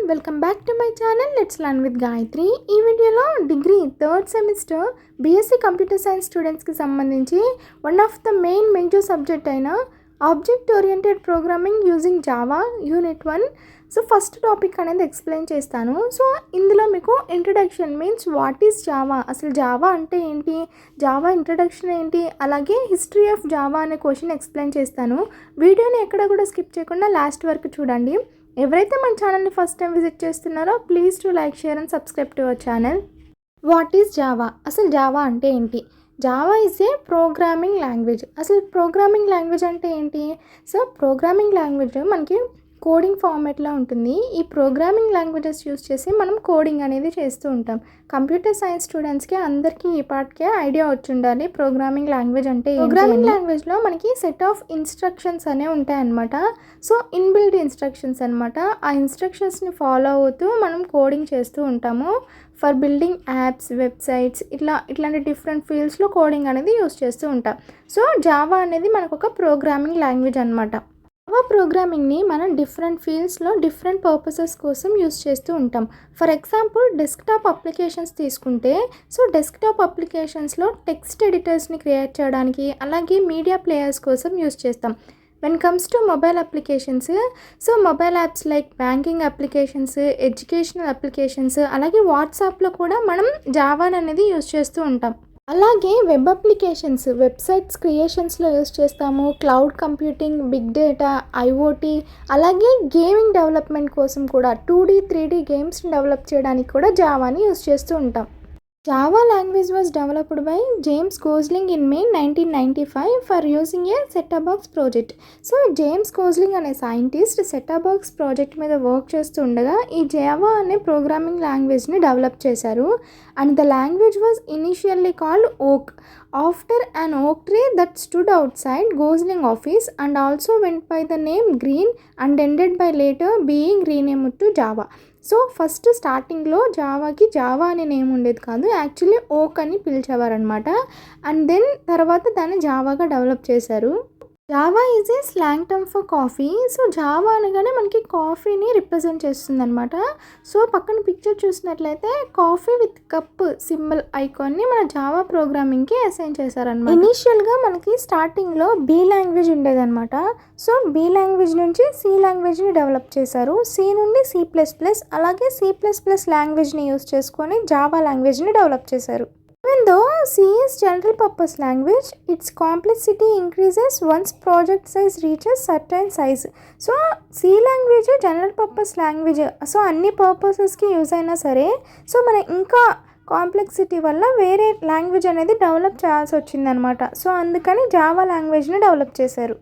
Welcome back to my channel let's learn with Gayatri. ఈ వీడియోలో degree third semester BSc computer science స్టూడెంట్స్కి సంబంధించి one of the main major subject అయిన object oriented programming using Java unit 1. So first topic అనేది explain చేస్తాను. So ఇందులో మీకు introduction means what is Java, అసలు జావా అంటే ఏంటి, జావా ఇంట్రడక్షన్ ఏంటి, అలాగే హిస్టరీ ఆఫ్ జావా అనే క్వశ్చన్ ఎక్స్ప్లెయిన్ చేస్తాను. వీడియోని ఎక్కడ కూడా స్కిప్ చేయకుండా లాస్ట్ వరకు చూడండి. ఎవరైతే మన ఛానల్ని ఫస్ట్ టైం విజిట్ చేస్తున్నారో please to like, share and subscribe to our channel. What is Java, అసలు జావా అంటే ఏంటి? Java is a programming language. అసలు ప్రోగ్రామింగ్ లాంగ్వేజ్ అంటే ఏంటి? సో ప్రోగ్రామింగ్ లాంగ్వేజ్ మనకి కోడింగ్ ఫార్మాట్లో ఉంటుంది. ఈ ప్రోగ్రామింగ్ లాంగ్వేజెస్ యూస్ చేసి మనం కోడింగ్ అనేది చేస్తూ ఉంటాం. కంప్యూటర్ సైన్స్ స్టూడెంట్స్కి అందరికీ ఈ పార్ట్కే ఐడియా వచ్చి ఉండాలి ప్రోగ్రామింగ్ లాంగ్వేజ్ అంటే. ప్రోగ్రామింగ్ లాంగ్వేజ్లో మనకి సెట్ ఆఫ్ ఇన్స్ట్రక్షన్స్ అనేవి ఉంటాయన్నమాట. సో ఇన్బిల్ట్ ఇన్స్ట్రక్షన్స్ అనమాట. ఆ ఇన్స్ట్రక్షన్స్ని ఫాలో అవుతూ మనం కోడింగ్ చేస్తూ ఉంటాము. ఫర్ బిల్డింగ్ యాప్స్, వెబ్సైట్స్, ఇట్లాంటి డిఫరెంట్ ఫీల్డ్స్లో కోడింగ్ అనేది యూస్ చేస్తూ ఉంటాం. సో జావా అనేది మనకు ఒక ప్రోగ్రామింగ్ లాంగ్వేజ్ అనమాట. జావా ప్రోగ్రామింగ్ని మనం డిఫరెంట్ ఫీల్డ్స్లో డిఫరెంట్ పర్పసెస్ కోసం యూస్ చేస్తూ ఉంటాం. ఫర్ ఎగ్జాంపుల్ డెస్క్టాప్ అప్లికేషన్స్ తీసుకుంటే, సో డెస్క్టాప్ అప్లికేషన్స్లో టెక్స్ట్ ఎడిటర్స్ని క్రియేట్ చేయడానికి, అలాగే మీడియా ప్లేయర్స్ కోసం యూస్ చేస్తాం. When comes to mobile applications, so mobile apps like banking applications, educational applications, అలాగే వాట్సాప్లో కూడా మనం జావాని అనేది యూస్ చేస్తూ ఉంటాం. అలాగే వెబ్ అప్లికేషన్స్, వెబ్సైట్స్ క్రియేషన్స్లో యూస్ చేస్తాము. Cloud computing, big data, IoT, అలాగే గేమింగ్ డెవలప్మెంట్ కోసం కూడా 2D 3D గేమ్స్ డెవలప్ చేయడానికి కూడా జావాని యూస్ చేస్తూ ఉంటాం. Java language was developed by James Gosling in May 1995 for using a set-top box project. So James Gosling అనే scientist set-top box project మీద work చేస్తుండగా ఈ జావా అనే ప్రోగ్రామింగ్ లాంగ్వేజ్ని డెవలప్ చేశారు. And the language was initially called ఓక్ after an oak tree that stood outside Gosling office and also went by the name Green and ended by later being renamed to Java. So first స్టార్టింగ్లో జావాకి Java అనే name ఉండేది కాదు, actually ఓక్ అని పిలిచేవారు అనమాట. And then తర్వాత దాన్ని జావాగా డెవలప్ చేశారు. Java is a slang term for coffee. So Java అనగానే మనకి కాఫీని రిప్రజెంట్ చేస్తుంది అనమాట. సో పక్కన పిక్చర్ చూసినట్లయితే కాఫీ విత్ కప్ సింబల్ ఐకాన్ని మన జావా ప్రోగ్రామింగ్కి అసైన్ చేశారనమాట. ఇనీషియల్గా మనకి స్టార్టింగ్లో బి లాంగ్వేజ్ ఉండేదన్నమాట. సో బి లాంగ్వేజ్ నుంచి సి లాంగ్వేజ్ని డెవలప్ చేశారు. సి నుండి C++, అలాగే C++ లాంగ్వేజ్ని యూస్ చేసుకొని జావా లాంగ్వేజ్ని డెవలప్ చేశారు. Even though C is general purpose language, its complexity increases once project size reaches certain size. So C language general purpose language. So అన్ని పర్పసెస్కి use అయినా సరే, so మన ఇంకా complexity వల్ల వేరే లాంగ్వేజ్ అనేది డెవలప్ చేయాల్సి వచ్చిందనమాట. సో అందుకని జావా లాంగ్వేజ్ని డెవలప్ చేశారు.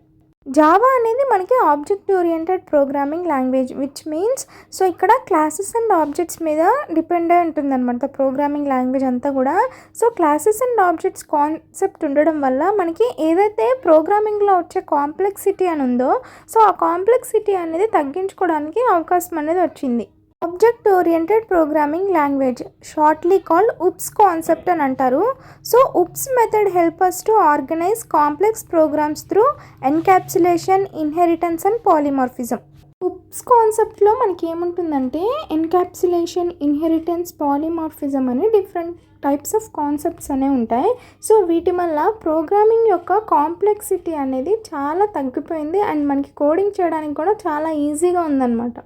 జావా అనేది మనకి object oriented programming language which means, so ఇక్కడ క్లాసెస్ అండ్ ఆబ్జెక్ట్స్ మీద డిపెండ్ అయి ఉంటుందన్నమాట ప్రోగ్రామింగ్ లాంగ్వేజ్ అంతా కూడా. So classes and objects concept ఉండడం వల్ల మనకి ఏదైతే ప్రోగ్రామింగ్లో వచ్చే కాంప్లెక్సిటీ అని ఉందో, సో ఆ కాంప్లెక్సిటీ అనేది తగ్గించుకోవడానికి అవకాశం అనేది వచ్చింది. Object oriented programming language shortly called oops concept అని అంటారు. So oops method help us to organise complex programs through encapsulation, inheritance and polymorphism. Oops కాన్సెప్ట్లో మనకి ఏముంటుందంటే ఎన్క్యాప్సులేషన్, ఇన్హెరిటెన్స్, పాలిమార్ఫిజం అని డిఫరెంట్ టైప్స్ ఆఫ్ కాన్సెప్ట్స్ అనేవి ఉంటాయి. సో వీటి వల్ల ప్రోగ్రామింగ్ యొక్క కాంప్లెక్సిటీ అనేది చాలా తగ్గిపోయింది అండ్ మనకి కోడింగ్ చేయడానికి కూడా చాలా ఈజీగా ఉందన్నమాట.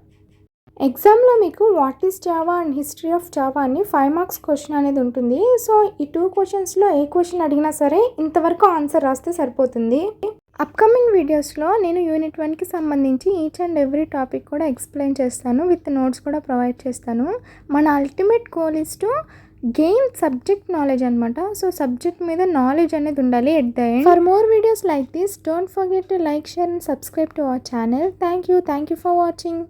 ఎగ్జామ్లో మీకు what is Java and history of Java అని 5 మార్క్స్ క్వశ్చన్ అనేది ఉంటుంది. సో ఈ 2 క్వశ్చన్స్లో ఏ క్వశ్చన్ అడిగినా సరే ఇంతవరకు ఆన్సర్ రాస్తే సరిపోతుంది. అప్కమింగ్ వీడియోస్లో నేను యూనిట్ 1కి సంబంధించి ఈచ్ అండ్ ఎవ్రీ టాపిక్ కూడా ఎక్స్ప్లెయిన్ చేస్తాను, విత్ నోట్స్ కూడా ప్రొవైడ్ చేస్తాను. మన ultimate goal is to gain subject knowledge అనమాట. సో సబ్జెక్ట్ మీద నాలెడ్జ్ అనేది ఉండాలి at the end. For more videos like this don't forget to like, share and subscribe to our channel. Thank you for watching.